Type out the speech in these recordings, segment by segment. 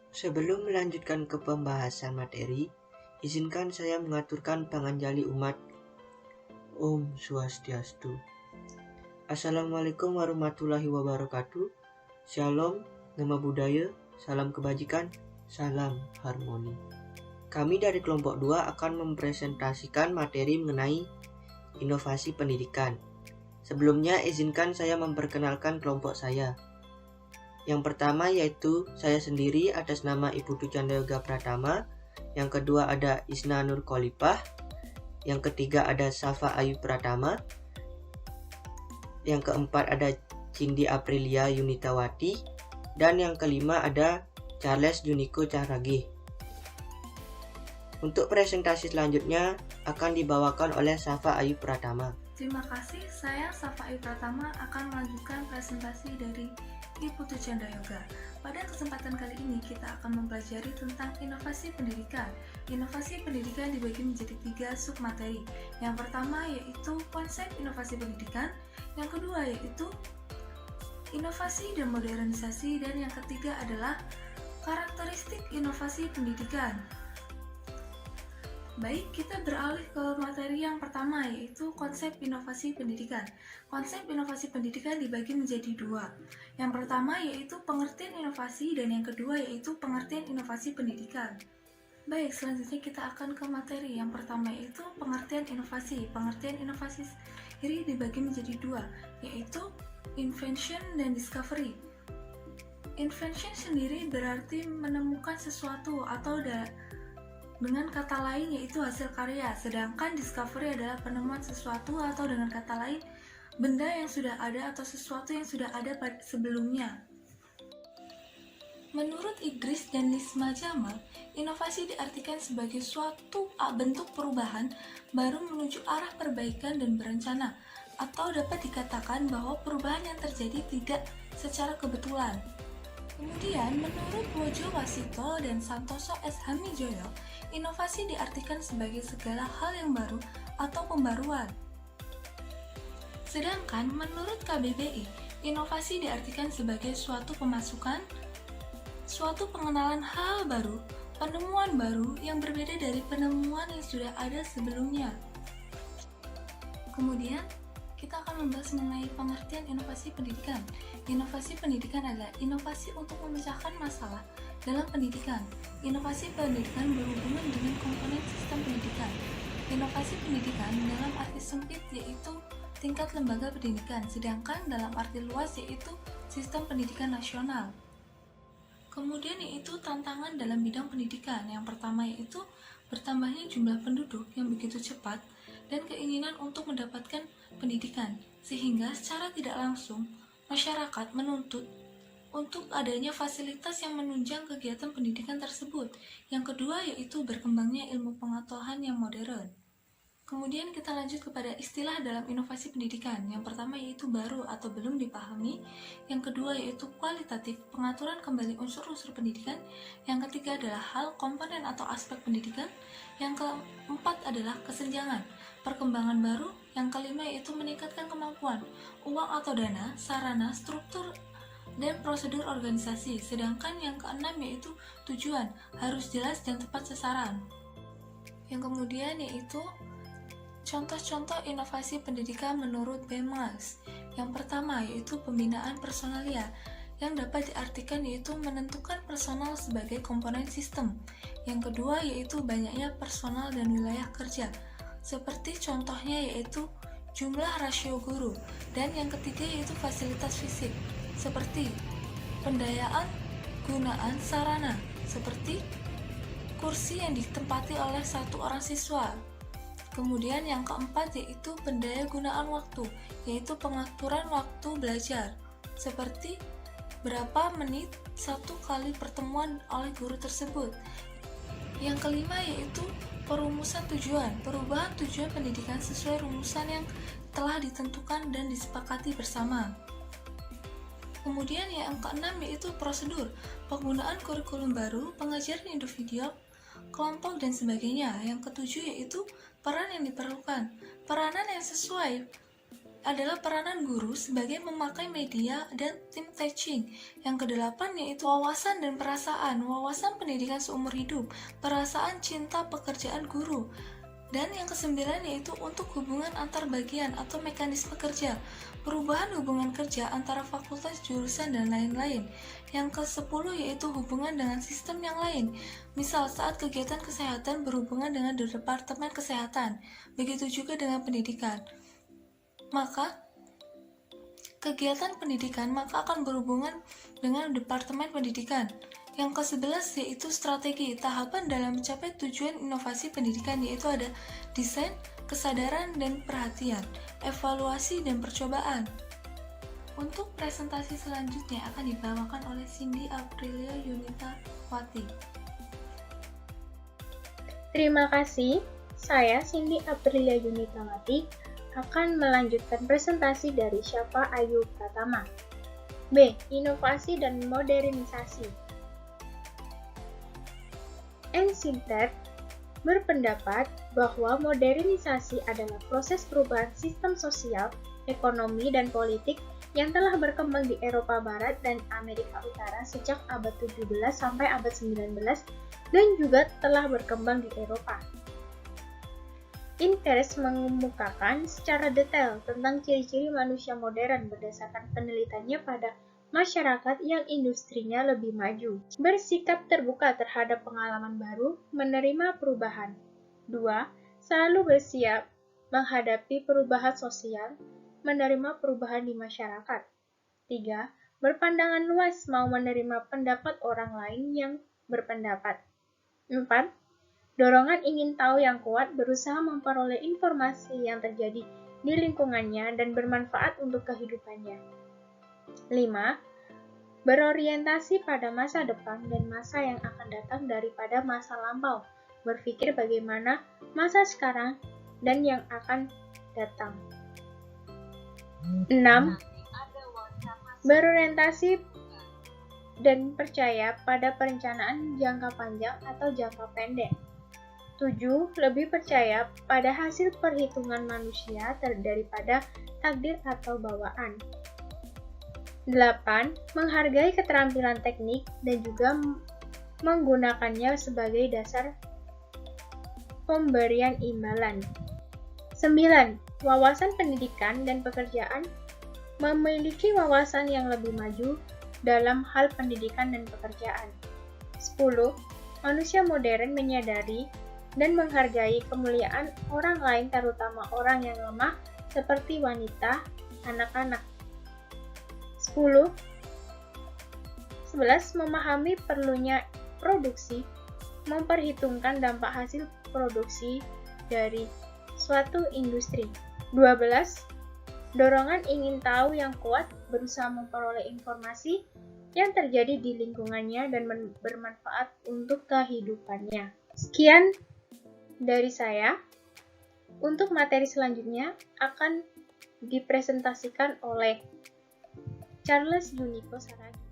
Sebelum melanjutkan ke pembahasan materi, izinkan saya mengaturkan panganjali umat. Om Swastiastu. Assalamualaikum warahmatullahi wabarakatuh. Shalom, nama budaya, salam kebajikan, salam harmoni. Kami dari kelompok 2 akan mempresentasikan materi mengenai inovasi pendidikan. Sebelumnya, izinkan saya memperkenalkan kelompok saya. Yang pertama yaitu saya sendiri atas nama Ibu Ducanda Yoga Pratama. Yang kedua ada Isna Nur Kolipah. Yang ketiga ada Safa Ayu Pratama. Yang keempat ada Cindy Aprilia Yunitawati. Dan yang kelima ada Charles Juniko Cahragih. Untuk presentasi selanjutnya akan dibawakan oleh Safa Ayu Pratama. Terima kasih, saya Safa Ayu Pratama akan melanjutkan presentasi dari Ibu Ducanda Yoga. Pada kesempatan kali ini kita akan mempelajari tentang inovasi pendidikan. Inovasi pendidikan dibagi menjadi 3 submateri. Yang pertama yaitu konsep inovasi pendidikan, yang kedua yaitu inovasi dan modernisasi, dan yang ketiga adalah karakteristik inovasi pendidikan. Baik, kita beralih ke materi yang pertama yaitu konsep inovasi pendidikan. Konsep inovasi pendidikan dibagi menjadi 2. Yang pertama yaitu pengertian inovasi dan yang kedua yaitu pengertian inovasi pendidikan. Baik, selanjutnya kita akan ke materi yang pertama yaitu pengertian inovasi. Pengertian inovasi ini dibagi menjadi 2 yaitu invention dan discovery. Invention sendiri berarti menemukan sesuatu atau dengan kata lain yaitu hasil karya, sedangkan discovery adalah penemuan sesuatu atau dengan kata lain benda yang sudah ada atau sesuatu yang sudah ada sebelumnya. Menurut Idris dan Lisma Jamal, inovasi diartikan sebagai suatu bentuk perubahan baru menuju arah perbaikan dan berencana, atau dapat dikatakan bahwa perubahan yang terjadi tidak secara kebetulan. Kemudian, menurut Wojo Wasito dan Santoso S. Hamijoyo, inovasi diartikan sebagai segala hal yang baru atau pembaruan. Sedangkan menurut KBBI, inovasi diartikan sebagai suatu pemasukan, suatu pengenalan hal baru, penemuan baru yang berbeda dari penemuan yang sudah ada sebelumnya. Kemudian, kita akan membahas mengenai pengertian inovasi pendidikan. Inovasi pendidikan adalah inovasi untuk memecahkan masalah dalam pendidikan. Inovasi pendidikan berhubungan dengan komponen sistem pendidikan. Inovasi pendidikan dalam arti sempit yaitu tingkat lembaga pendidikan, sedangkan dalam arti luas yaitu sistem pendidikan nasional. Kemudian yaitu tantangan dalam bidang pendidikan. Yang pertama yaitu bertambahnya jumlah penduduk yang begitu cepat dan keinginan untuk mendapatkan pendidikan, sehingga secara tidak langsung masyarakat menuntut untuk adanya fasilitas yang menunjang kegiatan pendidikan tersebut. Yang kedua yaitu berkembangnya ilmu pengetahuan yang modern. Kemudian kita lanjut kepada istilah dalam inovasi pendidikan. Yang pertama yaitu baru atau belum dipahami. Yang kedua yaitu kualitatif, pengaturan kembali unsur-unsur pendidikan. Yang ketiga adalah hal, komponen atau aspek pendidikan. Yang keempat adalah kesenjangan, perkembangan baru. Yang kelima yaitu meningkatkan kemampuan, uang atau dana, sarana, struktur, dan prosedur organisasi. Sedangkan yang keenam yaitu tujuan, harus jelas dan tepat sasaran. Yang kemudian yaitu contoh-contoh inovasi pendidikan menurut BEMAS. Yang pertama yaitu pembinaan personalia, yang dapat diartikan yaitu menentukan personal sebagai komponen sistem. Yang kedua yaitu banyaknya personal dan wilayah kerja, seperti contohnya yaitu jumlah rasio guru. Dan yang ketiga yaitu fasilitas fisik, seperti pendayaan gunaan sarana, seperti kursi yang ditempati oleh 1 orang siswa. Kemudian yang keempat yaitu pendaya gunaan waktu, yaitu pengaturan waktu belajar, seperti berapa menit 1 kali pertemuan oleh guru tersebut. Yang kelima yaitu perumusan tujuan, perubahan tujuan pendidikan sesuai rumusan yang telah ditentukan dan disepakati bersama. Kemudian yang keenam yaitu prosedur, penggunaan kurikulum baru, pengajaran individu, kelompok, dan sebagainya. Yang ketujuh yaitu peran yang diperlukan, peranan yang sesuai adalah peranan guru sebagai memakai media dan tim teaching. Yang kedelapan yaitu wawasan dan perasaan, wawasan pendidikan seumur hidup, perasaan cinta pekerjaan guru. Dan yang kesembilan yaitu untuk hubungan antar bagian atau mekanisme kerja, perubahan hubungan kerja antara fakultas, jurusan, dan lain-lain. Yang ke-10 yaitu hubungan dengan sistem yang lain, misal saat kegiatan kesehatan berhubungan dengan Departemen Kesehatan, begitu juga dengan pendidikan. Maka kegiatan pendidikan maka akan berhubungan dengan Departemen Pendidikan. Yang ke-11 yaitu strategi, tahapan dalam mencapai tujuan inovasi pendidikan, yaitu ada desain, kesadaran, dan perhatian, evaluasi, dan percobaan. Untuk presentasi selanjutnya akan dibawakan oleh Cindy Aprilia Yunitawati. Terima kasih, saya Cindy Aprilia Yunitawati akan melanjutkan presentasi dari Syafa Ayu Pratama. B. Inovasi dan modernisasi. Ensinter berpendapat bahwa modernisasi adalah proses perubahan sistem sosial, ekonomi, dan politik yang telah berkembang di Eropa Barat dan Amerika Utara sejak abad 17 sampai abad 19 dan juga telah berkembang di Eropa. Interes mengemukakan secara detail tentang ciri-ciri manusia modern berdasarkan penelitiannya pada masyarakat yang industrinya lebih maju, bersikap terbuka terhadap pengalaman baru, menerima perubahan. 2. Selalu bersiap menghadapi perubahan sosial, menerima perubahan di masyarakat. 3. Berpandangan luas mau menerima pendapat orang lain yang berpendapat. 4. Dorongan ingin tahu yang kuat berusaha memperoleh informasi yang terjadi di lingkungannya dan bermanfaat untuk kehidupannya. 5. Berorientasi pada masa depan dan masa yang akan datang daripada masa lampau. Berpikir bagaimana masa sekarang dan yang akan datang. 6. Berorientasi dan percaya pada perencanaan jangka panjang atau jangka pendek. 7. Lebih percaya pada hasil perhitungan manusia daripada takdir atau bawaan. 8. Menghargai keterampilan teknik dan juga menggunakannya sebagai dasar pemberian imbalan. 9. Wawasan pendidikan dan pekerjaan memiliki wawasan yang lebih maju dalam hal pendidikan dan pekerjaan. 10. Manusia modern menyadari dan menghargai kemuliaan orang lain terutama orang yang lemah seperti wanita, anak-anak. 11. Memahami perlunya produksi, memperhitungkan dampak hasil produksi dari suatu industri. 12. Dorongan ingin tahu yang kuat, berusaha memperoleh informasi yang terjadi di lingkungannya dan bermanfaat untuk kehidupannya. Sekian dari saya. Untuk materi selanjutnya akan dipresentasikan oleh Charles Juniko Saragi.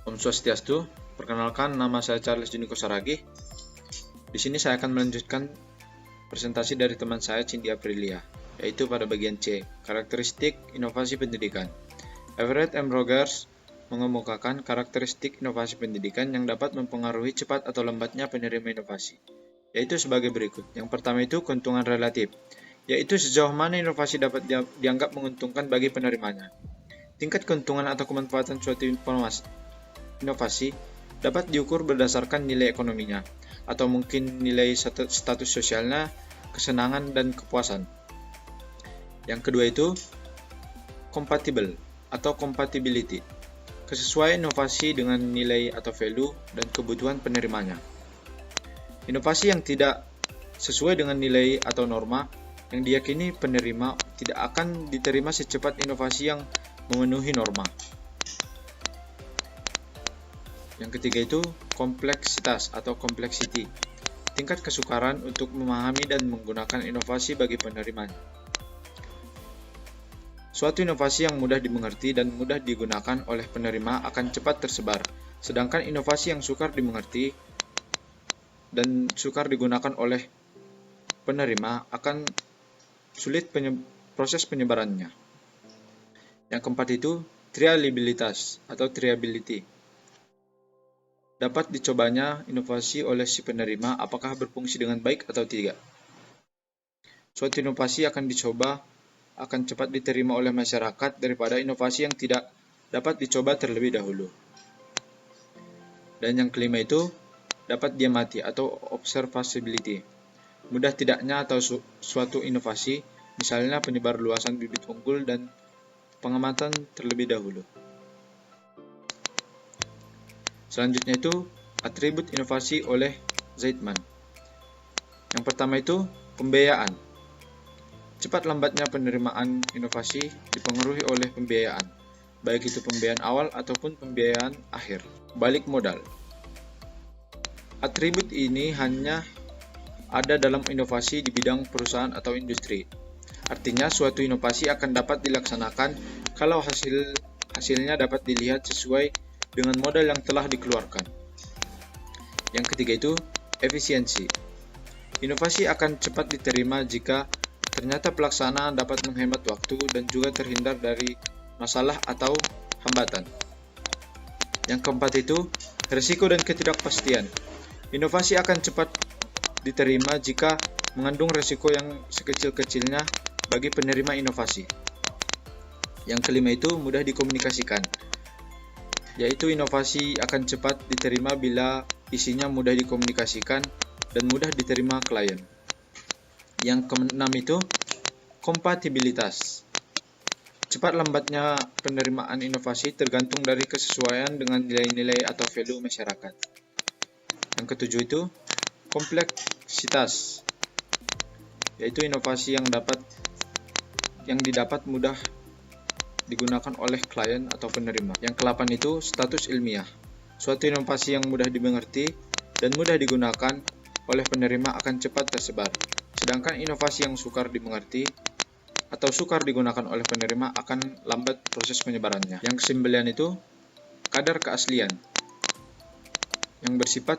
Om Swastiastu, perkenalkan nama saya Charles Juniko Saragi. Di sini saya akan melanjutkan presentasi dari teman saya Cindy Aprilia, yaitu pada bagian C, karakteristik inovasi pendidikan. Everett M. Rogers mengemukakan karakteristik inovasi pendidikan yang dapat mempengaruhi cepat atau lambatnya penerima inovasi, yaitu sebagai berikut. Yang pertama itu keuntungan relatif, yaitu sejauh mana inovasi dapat dianggap menguntungkan bagi penerimanya. Tingkat keuntungan atau kemanfaatan suatu inovasi dapat diukur berdasarkan nilai ekonominya, atau mungkin nilai status sosialnya, kesenangan, dan kepuasan. Yang kedua itu compatible atau compatibility, kesesuaian inovasi dengan nilai atau value dan kebutuhan penerimanya. Inovasi yang tidak sesuai dengan nilai atau norma yang diyakini penerima tidak akan diterima secepat inovasi yang memenuhi norma. Yang ketiga itu kompleksitas atau complexity, tingkat kesukaran untuk memahami dan menggunakan inovasi bagi penerimanya. Suatu inovasi yang mudah dimengerti dan mudah digunakan oleh penerima akan cepat tersebar, sedangkan inovasi yang sukar dimengerti dan sukar digunakan oleh penerima akan sulit proses penyebarannya. Yang keempat itu triabilitas atau triability. Dapat dicobanya inovasi oleh si penerima apakah berfungsi dengan baik atau tidak. Suatu inovasi akan cepat diterima oleh masyarakat daripada inovasi yang tidak dapat dicoba terlebih dahulu. Dan yang kelima itu dapat diamati atau observability. Mudah tidaknya atau suatu inovasi, misalnya penyebar luasan bibit unggul dan pengamatan terlebih dahulu. Selanjutnya itu atribut inovasi oleh Zeitman. Yang pertama itu pembiayaan. Cepat lambatnya penerimaan inovasi dipengaruhi oleh pembiayaan, baik itu pembiayaan awal ataupun pembiayaan akhir. Balik modal. Atribut ini hanya ada dalam inovasi di bidang perusahaan atau industri. Artinya suatu inovasi akan dapat dilaksanakan kalau hasilnya dapat dilihat sesuai dengan modal yang telah dikeluarkan. Yang ketiga itu efisiensi. Inovasi akan cepat diterima jika ternyata pelaksanaan dapat menghemat waktu dan juga terhindar dari masalah atau hambatan. Yang keempat itu risiko dan ketidakpastian. Inovasi akan cepat diterima jika mengandung risiko yang sekecil-kecilnya bagi penerima inovasi. Yang kelima itu mudah dikomunikasikan, yaitu inovasi akan cepat diterima bila isinya mudah dikomunikasikan dan mudah diterima klien. Yang keenam itu kompatibilitas. Cepat lambatnya penerimaan inovasi tergantung dari kesesuaian dengan nilai-nilai atau value masyarakat. Yang ketujuh itu kompleksitas, yaitu inovasi yang didapat mudah digunakan oleh klien atau penerima. Yang ke-8 itu status ilmiah. Suatu inovasi yang mudah dimengerti dan mudah digunakan oleh penerima akan cepat tersebar. Sedangkan inovasi yang sukar dimengerti atau sukar digunakan oleh penerima akan lambat proses penyebarannya. Yang ke-9 itu kadar keaslian, yang bersifat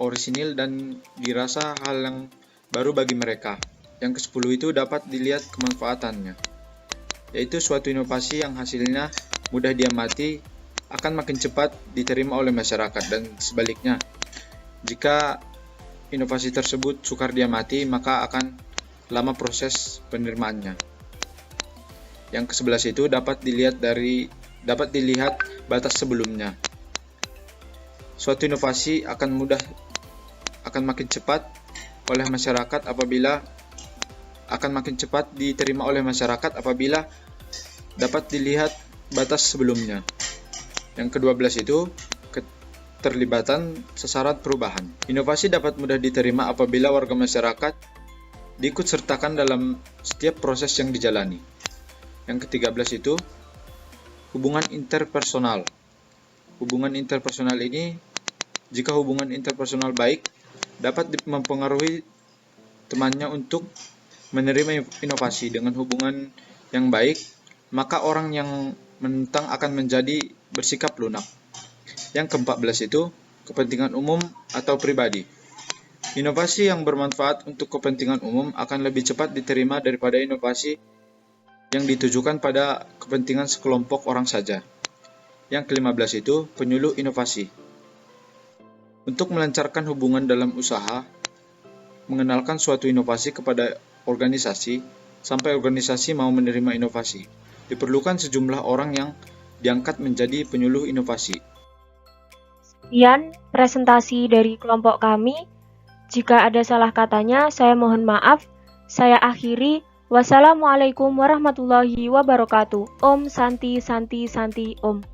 orisinil dan dirasa hal yang baru bagi mereka. Yang ke-10 itu dapat dilihat kemanfaatannya, yaitu suatu inovasi yang hasilnya mudah diamati akan makin cepat diterima oleh masyarakat, dan sebaliknya, jika inovasi tersebut sukar diamati maka akan lama proses penerimaannya. Yang ke-11 itu dapat dilihat batas sebelumnya. Suatu inovasi akan makin cepat diterima oleh masyarakat apabila dapat dilihat batas sebelumnya. Yang ke-12 itu keterlibatan sasaran perubahan. Inovasi dapat mudah diterima apabila warga masyarakat diikut sertakan dalam setiap proses yang dijalani. Yang ke-13 itu hubungan interpersonal. Hubungan interpersonal ini, jika hubungan interpersonal baik, dapat mempengaruhi temannya untuk menerima inovasi. Dengan hubungan yang baik, maka orang yang menentang akan menjadi bersikap lunak. Yang ke-14 itu kepentingan umum atau pribadi. Inovasi yang bermanfaat untuk kepentingan umum akan lebih cepat diterima daripada inovasi yang ditujukan pada kepentingan sekelompok orang saja. Yang ke-15 itu penyuluh inovasi. Untuk melancarkan hubungan dalam usaha, mengenalkan suatu inovasi kepada organisasi, sampai organisasi mau menerima inovasi, diperlukan sejumlah orang yang diangkat menjadi penyuluh inovasi. Sekian presentasi dari kelompok kami. Jika ada salah katanya, saya mohon maaf. Saya akhiri. Wassalamualaikum warahmatullahi wabarakatuh. Om Santi Santi Santi Om.